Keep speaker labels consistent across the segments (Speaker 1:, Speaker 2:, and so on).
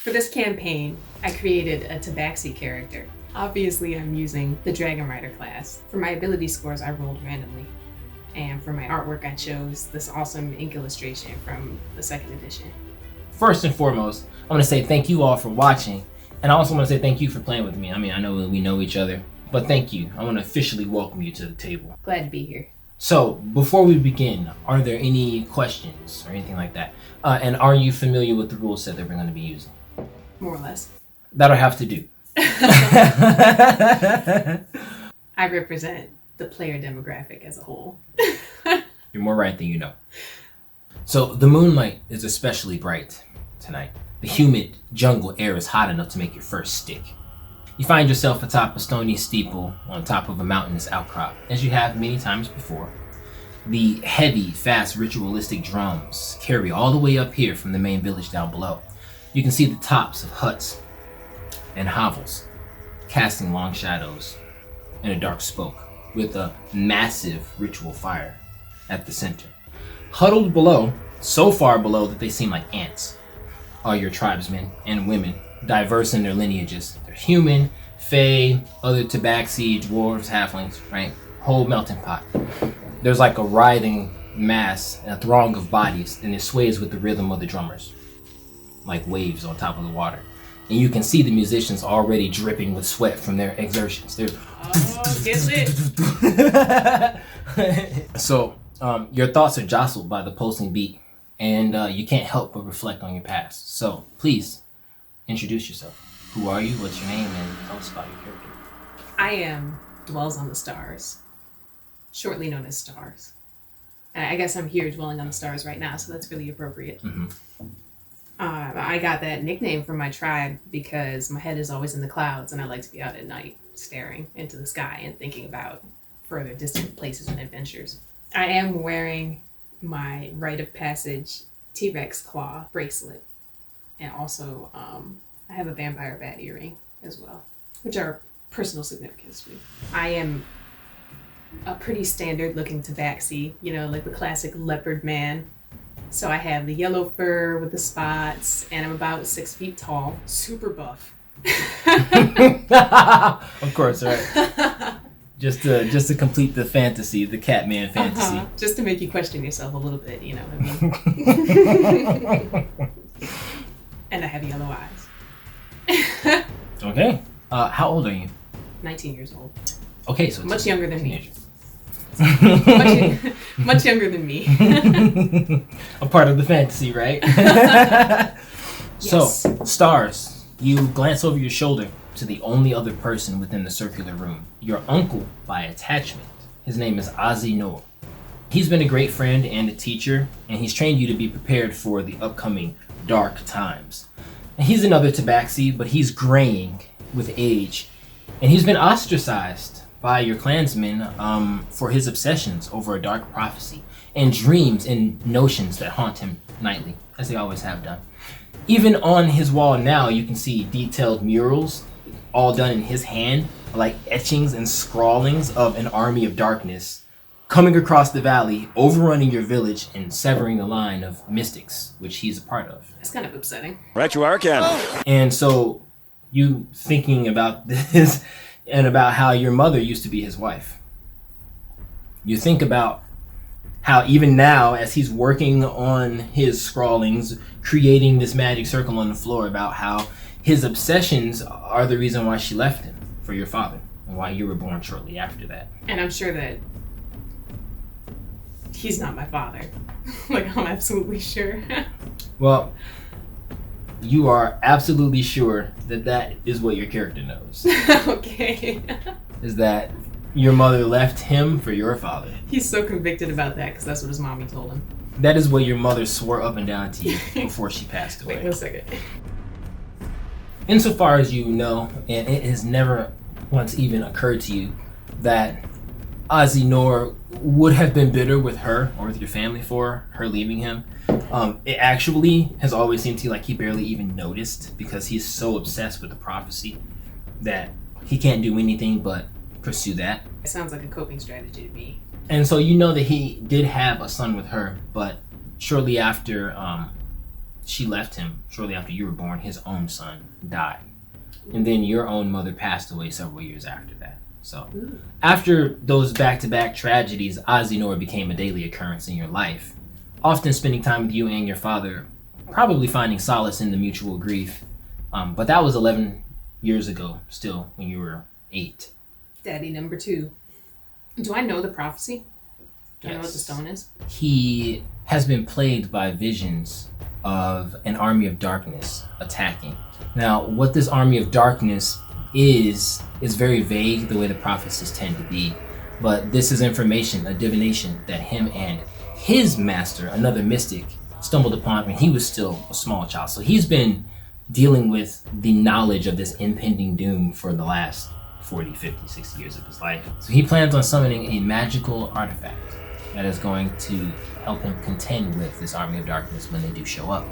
Speaker 1: For this campaign, I created a tabaxi character. Obviously, I'm using the Dragonrider class. For my ability scores, I rolled randomly. And for my artwork, I chose this awesome ink illustration from the 2nd edition.
Speaker 2: First and foremost, I want to say thank you all for watching. And I also want to say thank you for playing with me. I mean, I know we know each other, but thank you. I want to officially welcome you to the table.
Speaker 1: Glad to be here.
Speaker 2: So, before we begin, are there any questions or anything like that? And are you familiar with the rule set that we're going to be using?
Speaker 1: More or less.
Speaker 2: That'll have to do.
Speaker 1: I represent the player demographic as a whole.
Speaker 2: You're more right than you know. So, the moonlight is especially bright tonight. The humid jungle air is hot enough to make your fur stick. You find yourself atop a stony steeple on top of a mountainous outcrop, as you have many times before. The heavy, fast, ritualistic drums carry all the way up here from the main village down below. You can see the tops of huts and hovels, casting long shadows in a dark spoke, with a massive ritual fire at the center. Huddled below, so far below that they seem like ants, are your tribesmen and women, diverse in their lineages. They're human, fae, other tabaxi, dwarves, halflings, right? Whole melting pot. There's like a writhing mass, a throng of bodies, and it sways with the rhythm of the drummers, like waves on top of the water. And you can see the musicians already dripping with sweat from their exertions. They're
Speaker 1: get lit.
Speaker 2: So, your thoughts are jostled by the pulsing beat, and you can't help but reflect on your past. So, please, introduce yourself. Who are you? What's your name? And tell us about your character.
Speaker 1: I am Dwells on the Stars, shortly known as Stars. And I guess I'm here dwelling on the stars right now, so that's really appropriate.
Speaker 2: Mm-hmm.
Speaker 1: I got that nickname from my tribe because my head is always in the clouds and I like to be out at night staring into the sky and thinking about further distant places and adventures. I am wearing my rite of passage T-Rex claw bracelet, and also I have a vampire bat earring as well, which are personal significance to me. I am a pretty standard looking tabaxi, you know, like the classic leopard man. So I have the yellow fur with the spots, and I'm about 6 feet tall, super buff.
Speaker 2: Of course, right? Just to complete the fantasy, the Catman fantasy.
Speaker 1: Just to make you question yourself a little bit, you know what I mean? And I have yellow eyes.
Speaker 2: Okay. How old are you?
Speaker 1: 19 years old.
Speaker 2: Okay, so
Speaker 1: much younger than
Speaker 2: me.
Speaker 1: much younger than me.
Speaker 2: A part of the fantasy, right? So,
Speaker 1: Yes.
Speaker 2: Stars, you glance over your shoulder to the only other person within the circular room, your uncle by attachment. His name is Ozzy Noah. He's been a great friend and a teacher, and he's trained you to be prepared for the upcoming dark times. And he's another tabaxi, but he's graying with age, and he's been ostracized by your clansmen for his obsessions over a dark prophecy and dreams and notions that haunt him nightly, as they always have done. Even on his wall now, you can see detailed murals, all done in his hand, like etchings and scrawlings of an army of darkness coming across the valley, overrunning your village, and severing the line of mystics, which he's a part of.
Speaker 1: That's kind of upsetting.
Speaker 3: Right you are, Ken.
Speaker 2: And so, you thinking about this and about how your mother used to be his wife. You think about how even now, as he's working on his scrawlings, creating this magic circle on the floor, about how his obsessions are the reason why she left him for your father and why you were born shortly after that.
Speaker 1: And I'm sure that he's not my father. Like, I'm absolutely sure.
Speaker 2: Well, you are absolutely sure that that is what your character knows.
Speaker 1: Okay.
Speaker 2: Is that your mother left him for your father.
Speaker 1: He's so convicted about that because that's what his mommy told him.
Speaker 2: That is what your mother swore up and down to you before she passed away.
Speaker 1: Wait 1 second.
Speaker 2: Insofar as you know, and it has never once even occurred to you that Ozzy Noor would have been bitter with her or with your family for her leaving him. It actually has always seemed to you like he barely even noticed because he's so obsessed with the prophecy that he can't do anything but pursue that.
Speaker 1: It sounds like a coping strategy to me.
Speaker 2: And so you know that he did have a son with her, but shortly after she left him shortly after you were born, his own son died. And then your own mother passed away several years after that. So after those back-to-back tragedies, Azinor became a daily occurrence in your life, often spending time with you and your father, probably finding solace in the mutual grief. But that was 11 years ago, still, when you were 8.
Speaker 1: Daddy number 2. Do I know the prophecy? Do I know what the stone is?
Speaker 2: He has been plagued by visions of an army of darkness attacking. Now, what this army of darkness is very vague, the way the prophecies tend to be. But this is information, a divination that him and his master, another mystic, stumbled upon when he was still a small child. So he's been dealing with the knowledge of this impending doom for the last 40, 50, 60 years of his life. So he plans on summoning a magical artifact that is going to help him contend with this army of darkness when they do show up.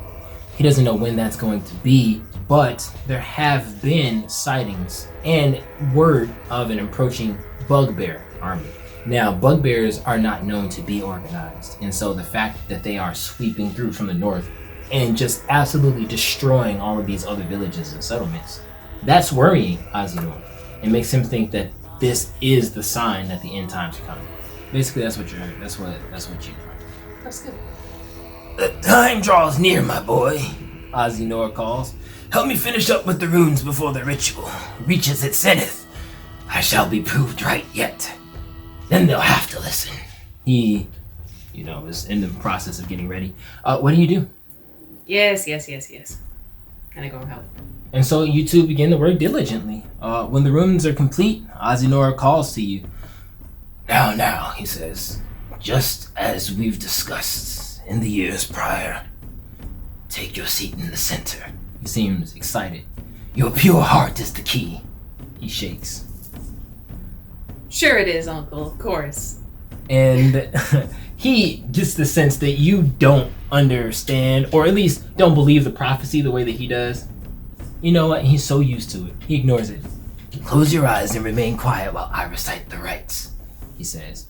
Speaker 2: He doesn't know when that's going to be, but there have been sightings and word of an approaching bugbear army. Now, bugbears are not known to be organized, and so the fact that they are sweeping through from the north and just absolutely destroying all of these other villages and settlements, that's worrying Azinor. It makes him think that this is the sign that the end times are coming. Basically, that's what you know.
Speaker 1: That's good.
Speaker 2: The time draws near, my boy, Azinor calls. Help me finish up with the runes before the ritual reaches its zenith. I shall be proved right yet. Then they'll have to listen. He, is in the process of getting ready. What do you do?
Speaker 1: Yes. Can I go and help?
Speaker 2: And so you two begin to work diligently. When the runes are complete, Azinor calls to you. Now, he says, just as we've discussed in the years prior, take your seat in the center. He seems excited. Your pure heart is the key. He shakes.
Speaker 1: Sure it is, Uncle, of course.
Speaker 2: And he gets the sense that you don't understand, or at least don't believe the prophecy the way that he does. You know what? He's so used to it. He ignores it. Close your eyes and remain quiet while I recite the rites, he says.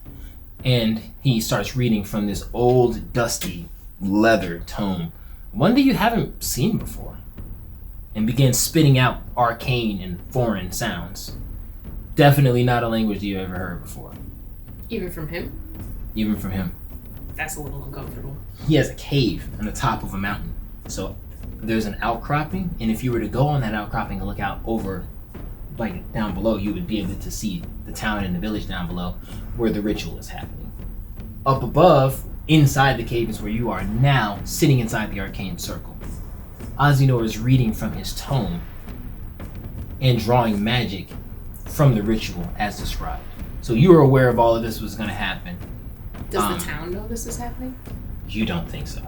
Speaker 2: And he starts reading from this old, dusty, leather tome, one that you haven't seen before, and begins spitting out arcane and foreign sounds. Definitely not a language that you've ever heard before.
Speaker 1: Even from him?
Speaker 2: Even from him.
Speaker 1: That's a little uncomfortable.
Speaker 2: He has a cave on the top of a mountain. So there's an outcropping, and if you were to go on that outcropping and look out over, like down below, you would be able to see the town and the village down below where the ritual is happening. Up above, inside the cave is where you are now, sitting inside the arcane circle. Azinor is reading from his tome and drawing magic from the ritual as described. So you were aware of all of this was going to happen.
Speaker 1: Does the town know this is happening?
Speaker 2: You don't think so.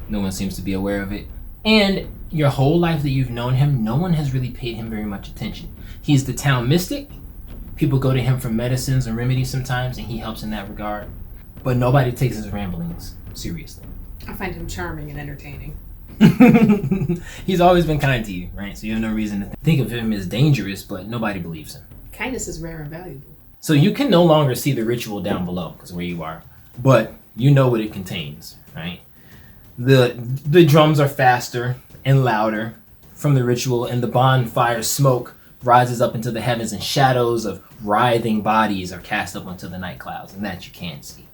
Speaker 2: No one seems to be aware of it. And your whole life that you've known him, no one has really paid him very much attention. He's the town mystic. People go to him for medicines and remedies sometimes, and he helps in that regard. But nobody takes his ramblings seriously.
Speaker 1: I find him charming and entertaining.
Speaker 2: He's always been kind to you, right? So you have no reason to think of him as dangerous, but nobody believes him.
Speaker 1: Kindness is rare and valuable.
Speaker 2: So you can no longer see the ritual down below, because where you are, but you know what it contains, right? The drums are faster and louder from the ritual, and the bonfire smoke rises up into the heavens, and shadows of writhing bodies are cast up onto the night clouds, and that you can see.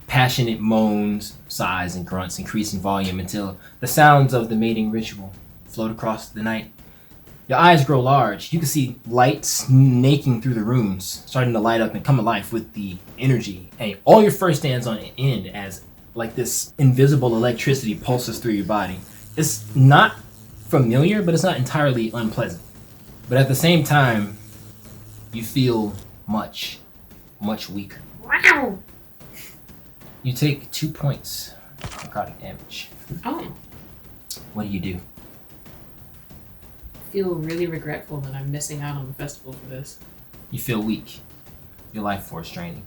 Speaker 2: Passionate moans, sighs, and grunts increase in volume until the sounds of the mating ritual float across the night. Your eyes grow large. You can see light snaking through the rooms, starting to light up and come alive with the energy. And all your fur stands on end as like this invisible electricity pulses through your body. It's not familiar, but it's not entirely unpleasant. But at the same time, you feel much, much weaker.
Speaker 1: Wow!
Speaker 2: You take 2 points of necrotic damage.
Speaker 1: Oh.
Speaker 2: What do?
Speaker 1: I feel really regretful that I'm missing out on the festival for this.
Speaker 2: You feel weak. Your life force draining.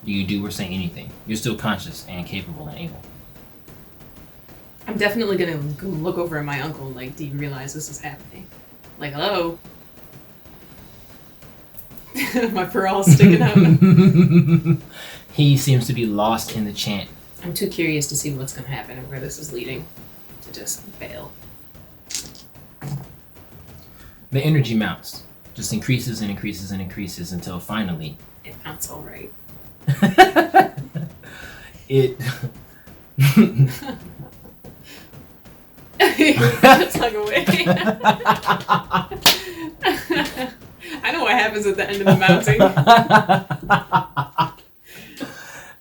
Speaker 2: Do you do or say anything? You're still conscious and capable and able.
Speaker 1: I'm definitely gonna go look over at my uncle, like, do you realize this is happening? Like, hello? My parole sticking out.
Speaker 2: He seems to be lost in the chant.
Speaker 1: I'm too curious to see what's going to happen and where this is leading to just bail.
Speaker 2: The energy mounts. Just increases and increases and increases until finally...
Speaker 1: It mounts all right.
Speaker 2: It...
Speaker 1: Slug away. I know what happens at the end of the mounting.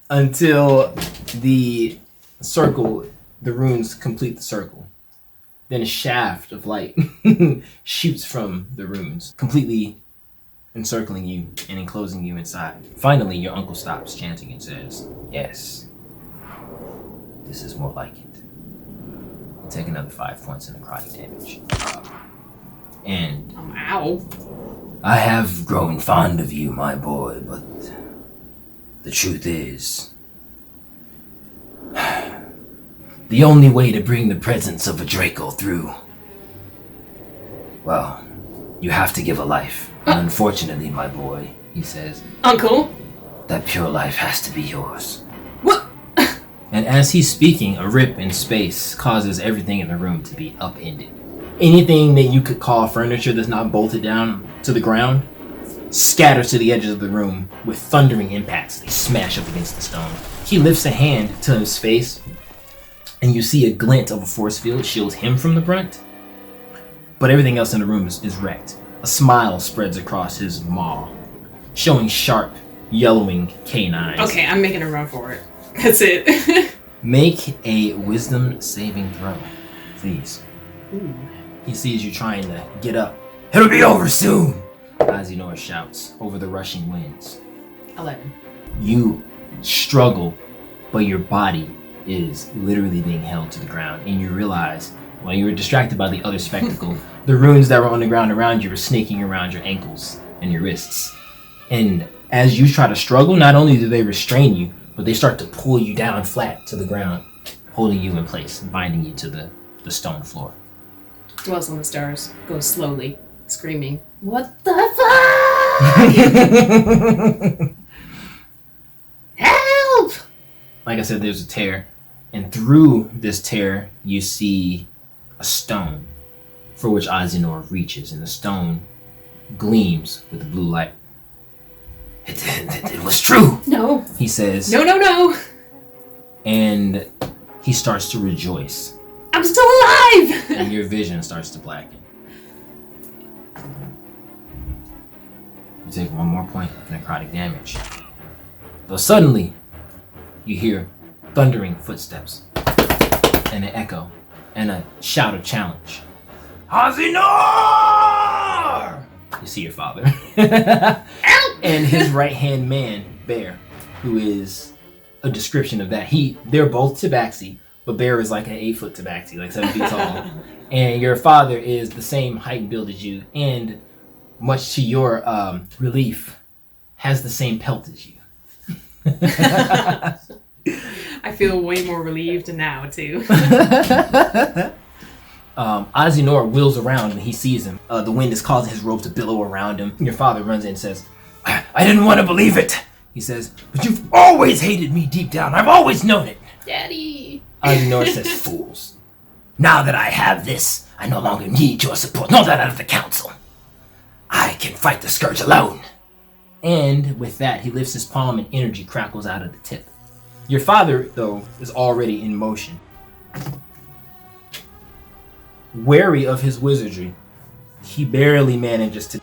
Speaker 2: Until the circle, the runes complete the circle. Then a shaft of light shoots from the runes, completely encircling you and enclosing you inside. Finally, your uncle stops chanting and says, "Yes, this is more like it. You take another 5 points in necrotic damage. And
Speaker 1: ow.
Speaker 2: I have grown fond of you, my boy, but the truth is, the only way to bring the presence of a Draco through, well, you have to give a life. And unfortunately, my boy," he says,
Speaker 1: "Uncle,
Speaker 2: "that pure life has to be yours."
Speaker 1: What?
Speaker 2: And as he's speaking, a rip in space causes everything in the room to be upended. Anything that you could call furniture that's not bolted down to the ground scatters to the edges of the room with thundering impacts. They smash up against the stone. He lifts a hand to his face, and you see a glint of a force field shields him from the brunt, but everything else in the room is wrecked. A smile spreads across his maw, showing sharp, yellowing canines.
Speaker 1: Okay, I'm making a run for it. That's it.
Speaker 2: Make a wisdom saving throw, please.
Speaker 1: Ooh.
Speaker 2: He sees you trying to get up. "It'll be over soon!" Azinor shouts over the rushing winds.
Speaker 1: 11.
Speaker 2: You struggle, but your body is literally being held to the ground, and you realize, while you were distracted by the other spectacle, the runes that were on the ground around you were snaking around your ankles and your wrists. And as you try to struggle, not only do they restrain you, but they start to pull you down flat to the ground, holding you in place, binding you to the stone floor.
Speaker 1: Dwells on the Stars goes slowly, screaming, "What the fuck?" Help!
Speaker 2: Like I said, there's a tear, and through this tear, you see a stone for which Azinor reaches, and the stone gleams with the blue light. It was true,
Speaker 1: No.
Speaker 2: he says.
Speaker 1: No.
Speaker 2: And he starts to rejoice,
Speaker 1: I'm still alive!
Speaker 2: and your vision starts to blacken. You take 1 more point of necrotic damage. Though suddenly, you hear thundering footsteps, and an echo, and a shout of challenge. "Azinor!" You see your father. And his right-hand man, Bear, who is a description of that. They're both tabaxi, but Bear is like an 8-foot tabaxi, like 7 feet tall. And your father is the same height and build as you, and much to your relief, has the same pelt as you.
Speaker 1: I feel way more relieved now, too.
Speaker 2: Azinor wheels around and he sees him. The wind is causing his robe to billow around him. Your father runs in and says, I didn't want to believe it, he says, but you've always hated me deep down. I've always known it.
Speaker 1: Daddy.
Speaker 2: Azinor says, "Fools. Now that I have this, I no longer need your support, nor that of the council. I can fight the scourge alone." And with that, he lifts his palm and energy crackles out of the tip. Your father, though, is already in motion. Wary of his wizardry, he barely manages to...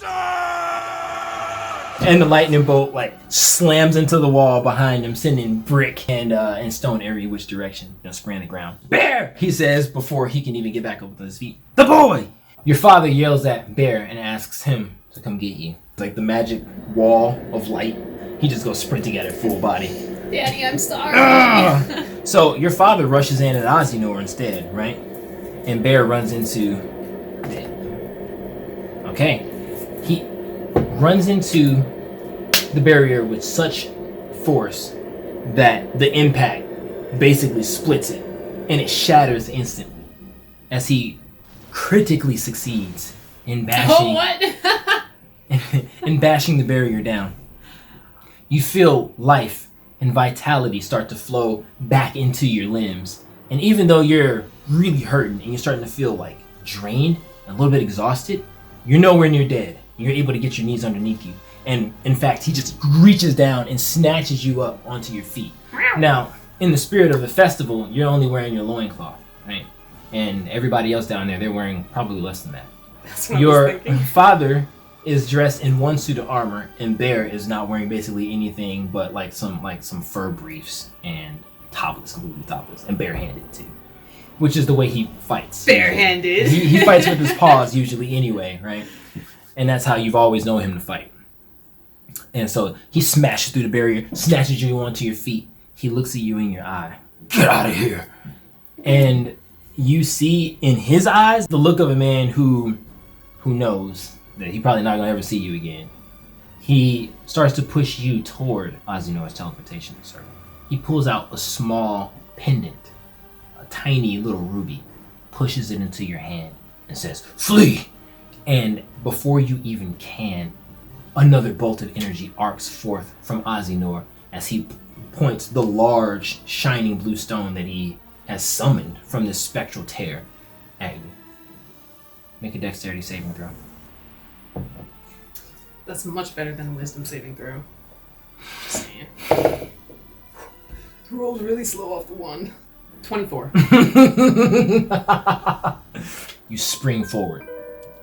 Speaker 2: And the lightning bolt slams into the wall behind him, sending brick and stone every which direction, spraying the ground. "Bear!" he says before he can even get back up on his feet. "The boy!" Your father yells at Bear and asks him to come get you. It's like the magic wall of light. He just goes sprinting at it full body.
Speaker 1: Daddy, I'm sorry.
Speaker 2: So your father rushes in at Azinor instead, right? And Bear runs into it. Okay. He runs into the barrier with such force that the impact basically splits it, and it shatters instantly as he critically succeeds in bashing in bashing the barrier down. You feel life and vitality start to flow back into your limbs. And even though you're really hurting and you're starting to feel like drained and a little bit exhausted, you're nowhere near dead. You're able to get your knees underneath you. And in fact, he just reaches down and snatches you up onto your feet. Now, in the spirit of the festival, you're only wearing your loincloth, right? And everybody else down there, they're wearing probably less than that.
Speaker 1: That's what
Speaker 2: Your
Speaker 1: I was thinking.
Speaker 2: father is dressed in one suit of armor, and Bear is not wearing basically anything but like some fur briefs and topless, completely topless, and barehanded too, which is the way he fights.
Speaker 1: Barehanded.
Speaker 2: He fights with his paws usually anyway, right? And that's how you've always known him to fight. And so he smashes through the barrier, snatches you onto your feet. He looks at you in your eye. Get out of here! And you see in his eyes the look of a man who knows that he probably not gonna ever see you again. He starts to push you toward Azinor's teleportation circle. He pulls out a small pendant, a tiny little ruby, pushes it into your hand, and says, "Flee!" And before you even can, another bolt of energy arcs forth from Azinor as he points the large, shining blue stone that he has summoned from this spectral tear at you. Make a dexterity saving throw.
Speaker 1: That's much better than a wisdom saving throw. Just saying. Rolled really slow off the one. 24.
Speaker 2: You spring forward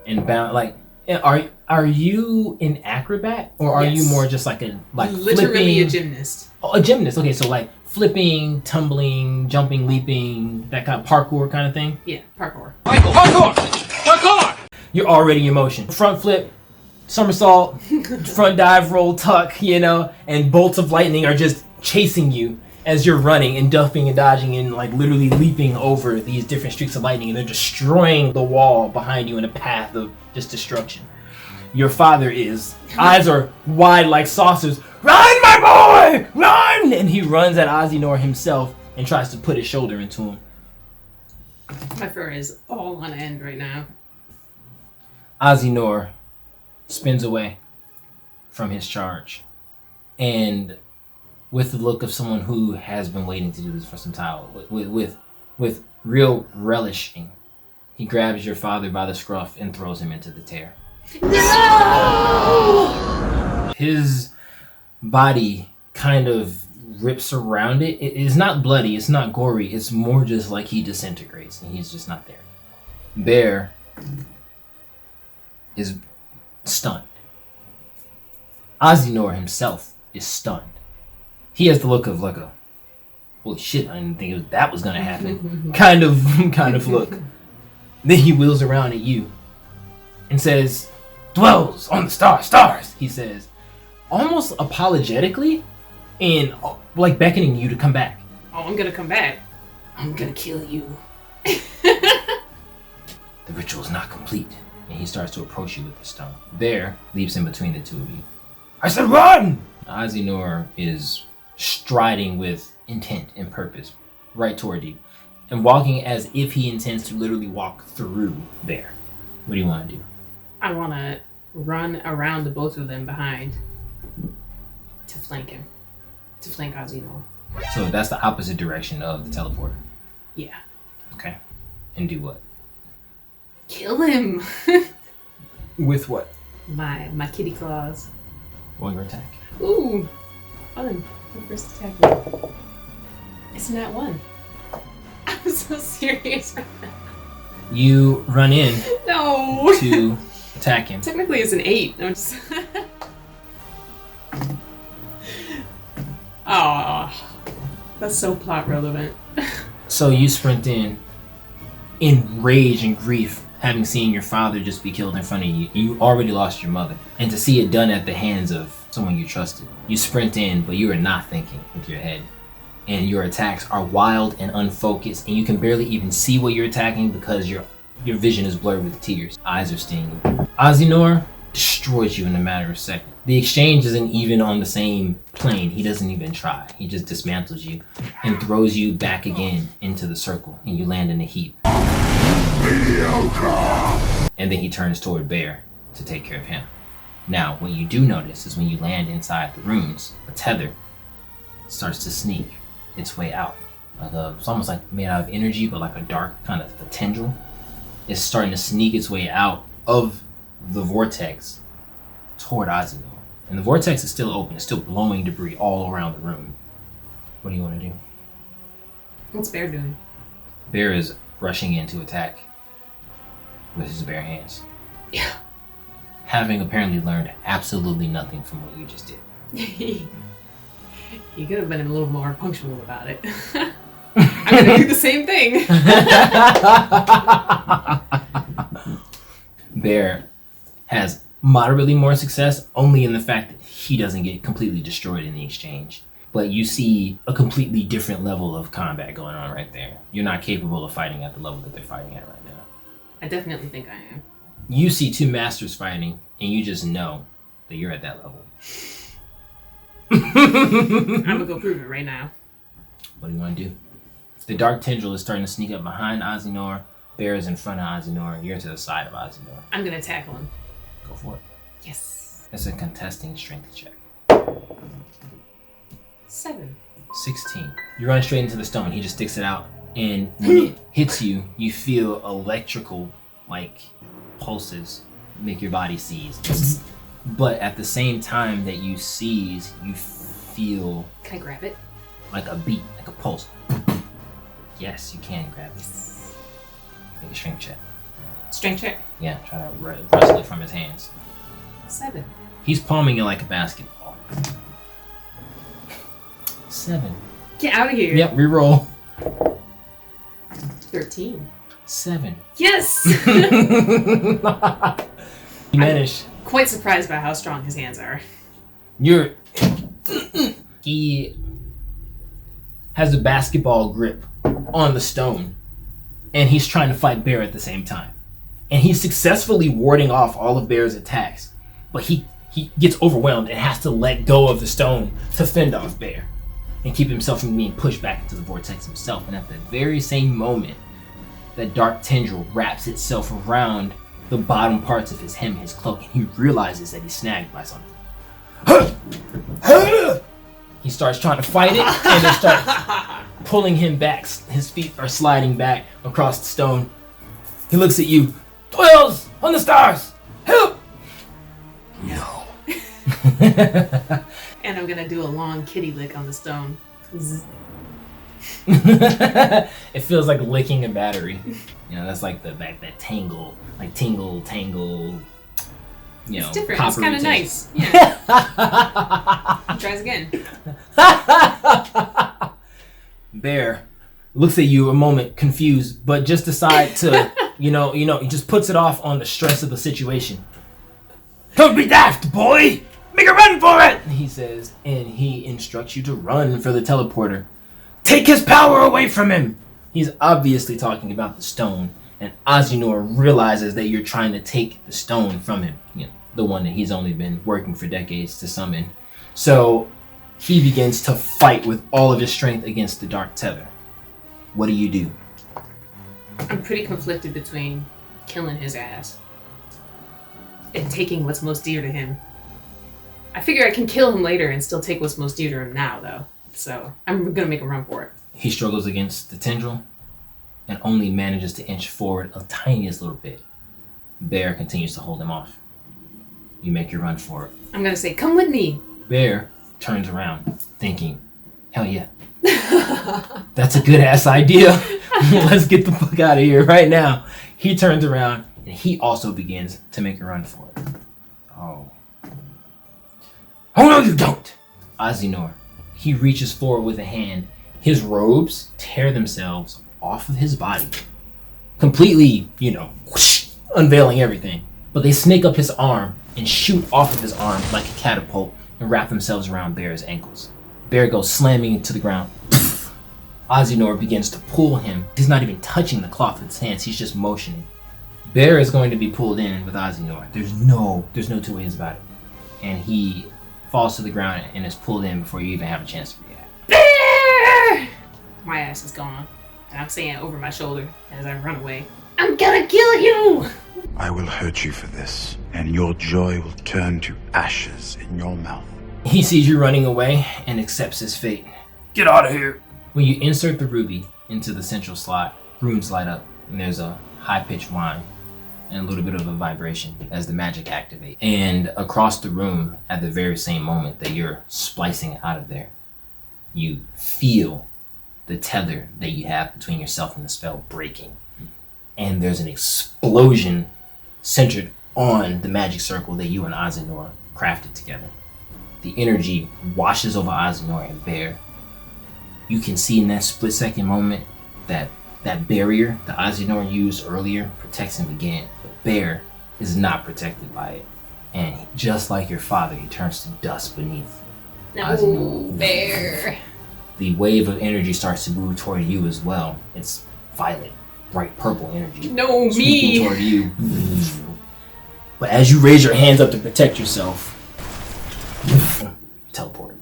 Speaker 2: and bound. Like, are you an acrobat or are you
Speaker 1: Yes.
Speaker 2: more just like
Speaker 1: Literally
Speaker 2: flipping?
Speaker 1: a gymnast.
Speaker 2: Oh, a gymnast. Okay, so like flipping, tumbling, jumping, leaping, that kind of parkour kind of thing.
Speaker 1: Yeah, parkour.
Speaker 3: Parkour!
Speaker 2: You're already in motion. Front flip, somersault, front dive, roll, tuck, and bolts of lightning are just chasing you as you're running and ducking and dodging and like literally leaping over these different streaks of lightning, and they're destroying the wall behind you in a path of just destruction. Your father eyes are wide like saucers. Run, my boy! Run! And he runs at Azinor himself and tries to put his shoulder into him.
Speaker 1: My fur is all on end right now.
Speaker 2: Azinor spins away from his charge, and with the look of someone who has been waiting to do this for some time, with real relishing, he grabs your father by the scruff and throws him into the tear. No! His body kind of rips around it. It is not bloody, it's not gory, it's more just like he disintegrates and he's just not there. Bear is stunned. Azinor himself is stunned. He has the look of like a, holy shit, I didn't think that was gonna happen kind of look. Then he wheels around at you and says, "Dwells on the stars," he says, almost apologetically and like beckoning you to come back.
Speaker 1: Oh, I'm gonna come back. I'm gonna kill you.
Speaker 2: The ritual is not complete, and he starts to approach you with the stone. Bear leaps in between the two of you. I said run! Azinor is striding with intent and purpose right toward you, and walking as if he intends to literally walk through Bear. What do you want to do?
Speaker 1: I want to run around the both of them behind to flank him. To flank Azinor.
Speaker 2: So that's the opposite direction of the teleporter.
Speaker 1: Yeah.
Speaker 2: Okay. And do what?
Speaker 1: Kill him!
Speaker 2: With what?
Speaker 1: My kitty claws.
Speaker 2: Roll your attack.
Speaker 1: Ooh! Fun. My first attack. It's not one. I'm so serious right now.
Speaker 2: You run in
Speaker 1: No!
Speaker 2: to attack him.
Speaker 1: Technically it's an 8. I'm just... Oh, that's so plot relevant.
Speaker 2: So you sprint in rage and grief, having seen your father just be killed in front of you. You already lost your mother. And to see it done at the hands of someone you trusted. You sprint in, but you are not thinking with your head. And your attacks are wild and unfocused, and you can barely even see what you're attacking because your vision is blurred with tears. Eyes are stinging. Azinor destroys you in a matter of seconds. The exchange isn't even on the same plane. He doesn't even try. He just dismantles you and throws you back again into the circle, and you land in a heap. And then he turns toward Bear to take care of him. Now, what you do notice is when you land inside the runes, a tether starts to sneak its way out. It's almost like made out of energy, but like a dark kind of a tendril. It's starting to sneak its way out of the vortex toward Azinor. And the vortex is still open. It's still blowing debris all around the room. What do you want to do?
Speaker 1: What's Bear doing?
Speaker 2: Bear is rushing in to attack with his bare hands.
Speaker 1: Yeah.
Speaker 2: Having apparently learned absolutely nothing from what you just did.
Speaker 1: You could have been a little more punctual about it. I'm gonna do the same thing.
Speaker 2: Bear has moderately more success, only in the fact that he doesn't get completely destroyed in the exchange. But you see a completely different level of combat going on right there. You're not capable of fighting at the level that they're fighting at right now.
Speaker 1: I definitely think I am.
Speaker 2: You see two masters fighting, and you just know that you're at that level.
Speaker 1: I'm gonna go prove it right now.
Speaker 2: What do you want to do? The dark tendril is starting to sneak up behind Azinor. Bear is in front of Azinor. You're to the side of Azinor.
Speaker 1: I'm gonna tackle him.
Speaker 2: Go for it.
Speaker 1: Yes.
Speaker 2: It's a contesting strength check.
Speaker 1: 7.
Speaker 2: 16. You run straight into the stone. He just sticks it out, and when it hits you, you feel electrical, like, pulses make your body seize. But at the same time that you seize, you feel...
Speaker 1: Can I grab it?
Speaker 2: Like a beat, like a pulse. Yes, you can grab it. Make a strength check.
Speaker 1: Strength check?
Speaker 2: Yeah, try to wrestle it from his hands.
Speaker 1: 7.
Speaker 2: He's palming it like a basketball. 7.
Speaker 1: Get out of here.
Speaker 2: Yep, reroll.
Speaker 1: 13.
Speaker 2: 7.
Speaker 1: Yes!
Speaker 2: You manage.
Speaker 1: Quite surprised by how strong his hands are.
Speaker 2: He has a basketball grip on the stone, and he's trying to fight Bear at the same time. And he's successfully warding off all of Bear's attacks, but he gets overwhelmed and has to let go of the stone to fend off Bear and keep himself from being pushed back into the vortex himself. And at the very same moment, that dark tendril wraps itself around the bottom parts of his hem, his cloak, and he realizes that he's snagged by something. He starts trying to fight it, and it starts pulling him back. His feet are sliding back across the stone. He looks at you. Dwells on the stars! Help! No.
Speaker 1: And I'm gonna do a long kitty lick on the stone.
Speaker 2: It feels like licking a battery. You know, that's like that tangle, like tingle, you know,
Speaker 1: it's different. It's kind of nice. Yeah. He tries again.
Speaker 2: Bear looks at you a moment confused, but just decide to, you know, he just puts it off on the stress of the situation. Don't be daft, boy! Make a run for it! He says, and he instructs you to run for the teleporter. Take his power away from him! He's obviously talking about the stone, and Azinor realizes that you're trying to take the stone from him. You know, the one that he's only been working for decades to summon. So he begins to fight with all of his strength against the dark tether. What do you do?
Speaker 1: I'm pretty conflicted between killing his ass and taking what's most dear to him. I figure I can kill him later and still take what's most dear to him now, though. So I'm gonna make a run for it.
Speaker 2: He struggles against the tendril and only manages to inch forward a tiniest little bit. Bear continues to hold him off. You make your run for it.
Speaker 1: I'm gonna say, come with me.
Speaker 2: Bear turns around, thinking, hell yeah. That's a good ass idea. Let's get the fuck out of here right now. He turns around and he also begins to make a run for it. Oh no, you don't! Azinor. He reaches forward with a hand. His robes tear themselves off of his body. Completely, whoosh, unveiling everything. But they snake up his arm and shoot off of his arm like a catapult and wrap themselves around Bear's ankles. Bear goes slamming to the ground. Azinor begins to pull him. He's not even touching the cloth with his hands. He's just motioning. Bear is going to be pulled in with Azinor. There's no two ways about it. And he falls to the ground and is pulled in before you even have a chance to react.
Speaker 1: Bear! My ass is gone. And I'm saying it over my shoulder as I run away. I'm gonna kill you!
Speaker 4: I will hurt you for this, and your joy will turn to ashes in your mouth.
Speaker 2: He sees you running away and accepts his fate. Get out of here! When you insert the ruby into the central slot, runes light up, and there's a high-pitched whine and a little bit of a vibration as the magic activates. And across the room, at the very same moment that you're splicing out of there, you feel the tether that you have between yourself and the spell breaking. And there's an explosion centered on the magic circle that you and Azinor crafted together. The energy washes over Azinor and Bear. You can see in that split-second moment that that barrier that Azinor used earlier protects him again. But Bear is not protected by it. And just like your father, he turns to dust beneath Azinor.
Speaker 1: Bear.
Speaker 2: The wave of energy starts to move toward you as well. It's violet, bright purple energy.
Speaker 1: No,
Speaker 2: sweeping
Speaker 1: me.
Speaker 2: toward you. But as you raise your hands up to protect yourself, you teleport.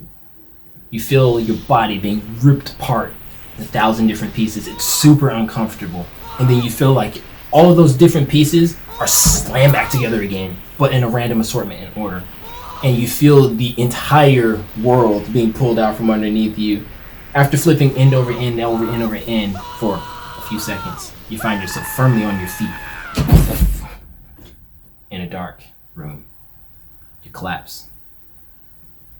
Speaker 2: You feel your body being ripped apart in 1,000 different pieces. It's super uncomfortable. And then you feel like all of those different pieces are slammed back together again, but in a random assortment in order. And you feel the entire world being pulled out from underneath you. After flipping end over end, over end over end for a few seconds, you find yourself firmly on your feet in a dark room. You collapse.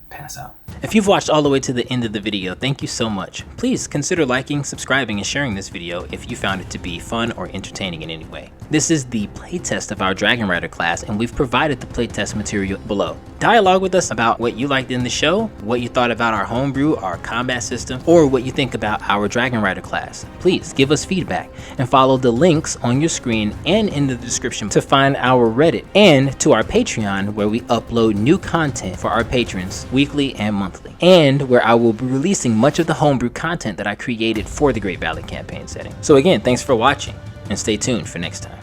Speaker 2: Pass out. If you've watched all the way to the end of the video, thank you so much. Please consider liking, subscribing, and sharing this video if you found it to be fun or entertaining in any way. This is the playtest of our Dragonrider class, and we've provided the playtest material below. Dialogue with us about what you liked in the show, what you thought about our homebrew, our combat system, or what you think about our Dragonrider class. Please give us feedback and follow the links on your screen and in the description to find our Reddit and to our Patreon, where we upload new content for our patrons weekly and monthly, and where I will be releasing much of the homebrew content that I created for the Great Valley campaign setting. So again, thanks for watching, and stay tuned for next time.